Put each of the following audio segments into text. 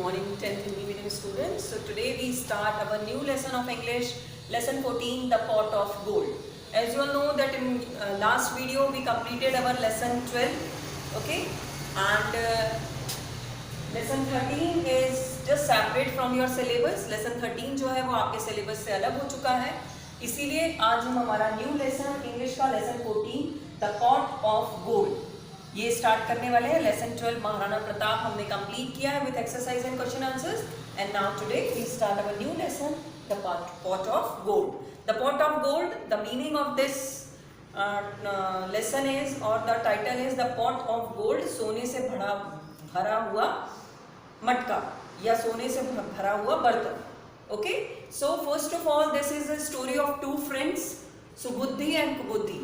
morning 10th Hindi medium students. So today we start our new lesson of English, lesson 14, the pot of gold. As you all know that in last video we completed our lesson 12, okay, and lesson 13 is just separate from your syllabus. Lesson 13 जो है वो आपके syllabus से अलग हो चुका है, इसीलिए आज हम हमारा new lesson English का lesson 14, the pot of gold ये स्टार्ट करने वाले हैं. लेसन 12 महाराणा प्रताप हमने कंप्लीट किया है with exercise and question answers. And now today we start our new lesson, the pot of gold. The pot of gold, the meaning of this lesson is, और the title is the pot of gold, सोने से भरा हुआ मटका या सोने से भरा हुआ बर्तन. Okay, so first of all this is the story of two friends, Subuddhi and Kubuddhi.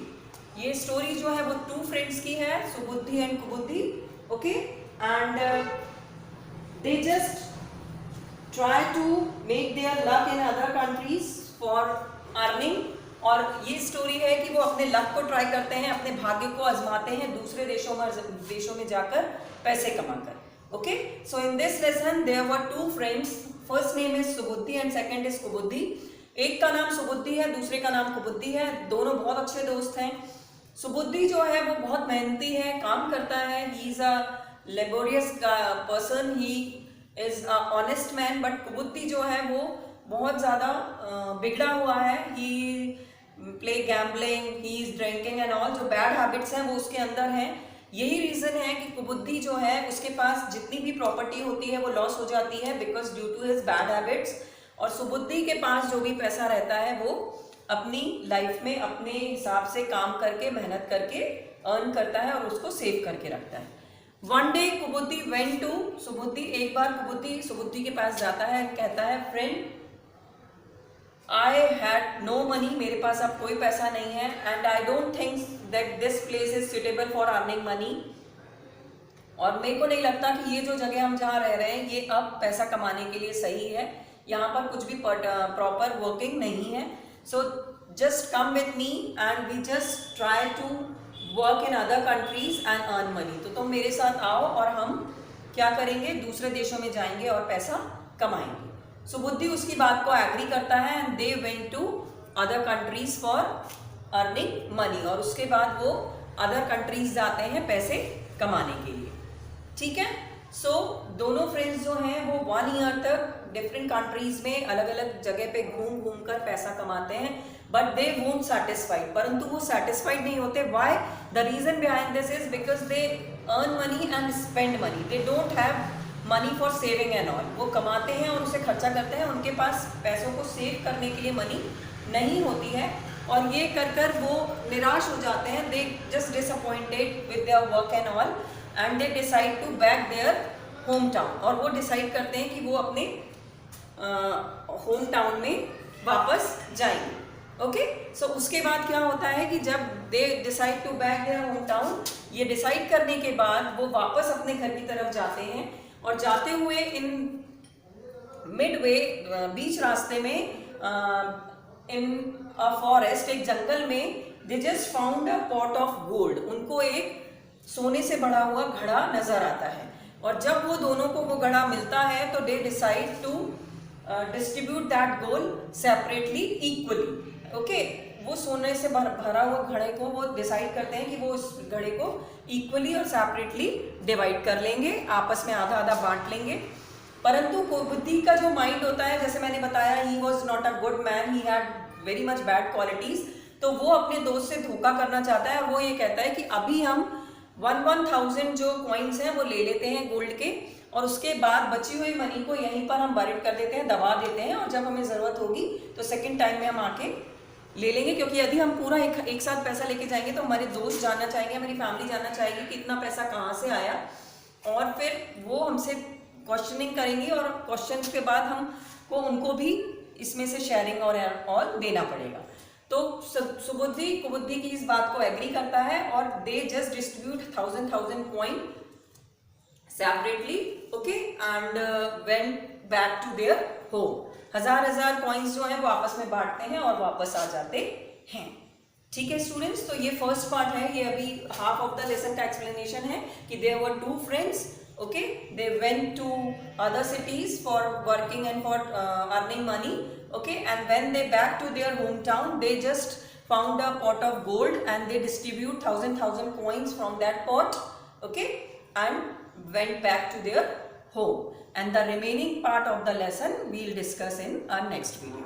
ये स्टोरी जो है वो टू फ्रेंड्स की है, Subuddhi and Kubuddhi. Okay, and they just try to make their luck in other countries for earning. और ये story है कि वो अपने लक को ट्राई करते हैं, अपने भाग्य को आजमाते हैं दूसरे देशों में जाकर पैसे कमाकर. Okay, so in this lesson there were two friends. First name is Subuddhi and second is Kubuddhi. एक का नाम सुबुद्धि है, दूसरे का नाम कुबुद्धि है. दोनों बहुत अच्छे दोस्त हैं. सुबुद्धि जो है वो बहुत मेहनती है, काम करता है. He is a laborious person, he is a honest man. But Kubuddhi जो है वो बहुत ज़्यादा बिगड़ा हुआ है. He play gambling, he is drinking and all. जो बैड हैबिट्स हैं वो उसके अंदर हैं. यही रीज़न है कि कुबुद्धि जो है उसके पास जितनी भी प्रॉपर्टी होती है वो लॉस हो जाती है because due to his bad habits. और सुबुद्धि के पास जो भी पैसा रहता है वो अपनी लाइफ में अपने हिसाब से काम करके मेहनत करके अर्न करता है और उसको सेव करके रखता है. One day Kubuddhi went to Subuddhi. एक बार कुबुद्धि सुबुद्धि के पास जाता है, कहता है friend I had no money, मेरे पास अब कोई पैसा नहीं है. And I don't think that this place is suitable for earning money. और मेरे को नहीं लगता कि ये जो जगह हम जहाँ रह रहे हैं ये अब पैसा कमाने के लिए सही है. यहाँ पर कुछ भी प्रॉपर वर्किंग नहीं है. So just come with me and we just try to work in other countries and earn money. तो तुम मेरे साथ आओ और हम क्या करेंगे, दूसरे देशों में जाएंगे और पैसा कमाएंगे. सुबुद्धि उसकी बात को एग्री करता है and they went to other countries for earning money. और उसके बाद वो other countries जाते हैं पैसे कमाने के लिए. ठीक है, सो दोनों फ्रेंड्स जो हैं वो 1 ईयर तक डिफरेंट कंट्रीज में अलग अलग जगह पे घूम घूम कर पैसा कमाते हैं. बट दे वोंट सेटिस्फाइड, परंतु वो सेटिस्फाइड नहीं होते. Why? The reason behind this is because they earn money and spend money. They don't have money for saving and all. वो कमाते हैं और उसे खर्चा करते हैं, उनके पास पैसों को सेव करने के लिए मनी नहीं होती है. और ये कर कर वो निराश हो जाते हैं. They just disappointed with their work and all and they decide to back their home town. और वो डिसाइड करते हैं कि वो अपने होम टाउन में वापस जाएंगे. ओके, सो उसके बाद क्या होता है कि जब they decide to back their home town, ये डिसाइड करने के बाद वो वापस अपने घर की तरफ जाते हैं. और जाते हुए इन मिडवे बीच रास्ते में इन अ फॉरेस्ट, एक जंगल में, they just found a pot of gold. उनको एक सोने से भरा हुआ घड़ा नजर आता है. और जब वो दोनों को वो घड़ा मिलता है तो they decide to distribute that gold separately equally. Okay, वो सोने से भरा हुआ घड़े को वो डिसाइड करते हैं कि वो उस घड़े को इक्वली और सेपरेटली डिवाइड कर लेंगे, आपस में आधा आधा बांट लेंगे. परंतु कुबुद्धि का जो माइंड होता है, जैसे मैंने बताया, he was not a good man, he had very much bad qualities. तो वो अपने दोस्त से धोखा करना चाहता है और वो ये कहता है कि अभी हम 1,000 जो कॉइन्स हैं वो ले लेते हैं गोल्ड के, और उसके बाद बची हुई मनी को यहीं पर हम बरिड कर देते हैं, दबा देते हैं, और जब हमें ज़रूरत होगी तो सेकंड टाइम में हम आके ले लेंगे. क्योंकि यदि हम पूरा एक साथ पैसा लेके जाएंगे तो हमारे दोस्त जानना चाहेंगे, मेरी फैमिली जानना चाहेगी कि इतना पैसा कहाँ से आया, और फिर वो हमसे क्वेश्चनिंग करेंगी और क्वेश्चन के बाद हमको उनको भी इसमें से शेयरिंग और ऑल देना पड़ेगा. तो सुबुद्धि कुबुद्धि की इस बात को एग्री करता है और they just distribute 1,000 coin separately. Okay, and went back to their home. 1,000 coins जो हैं वो आपस में बांटते हैं और वापस आ जाते हैं. ठीक है स्टूडेंट्स, तो ये फर्स्ट पार्ट है. ये अभी हाफ ऑफ द लेसन का एक्सप्लेनेशन है कि there were two friends Okay, they went to other cities for working and for earning money. Okay, and when they back to their hometown, they just found a pot of gold and they distribute thousand coins from that pot. Okay, and went back to their home. And the remaining part of the lesson we'll discuss in our next video.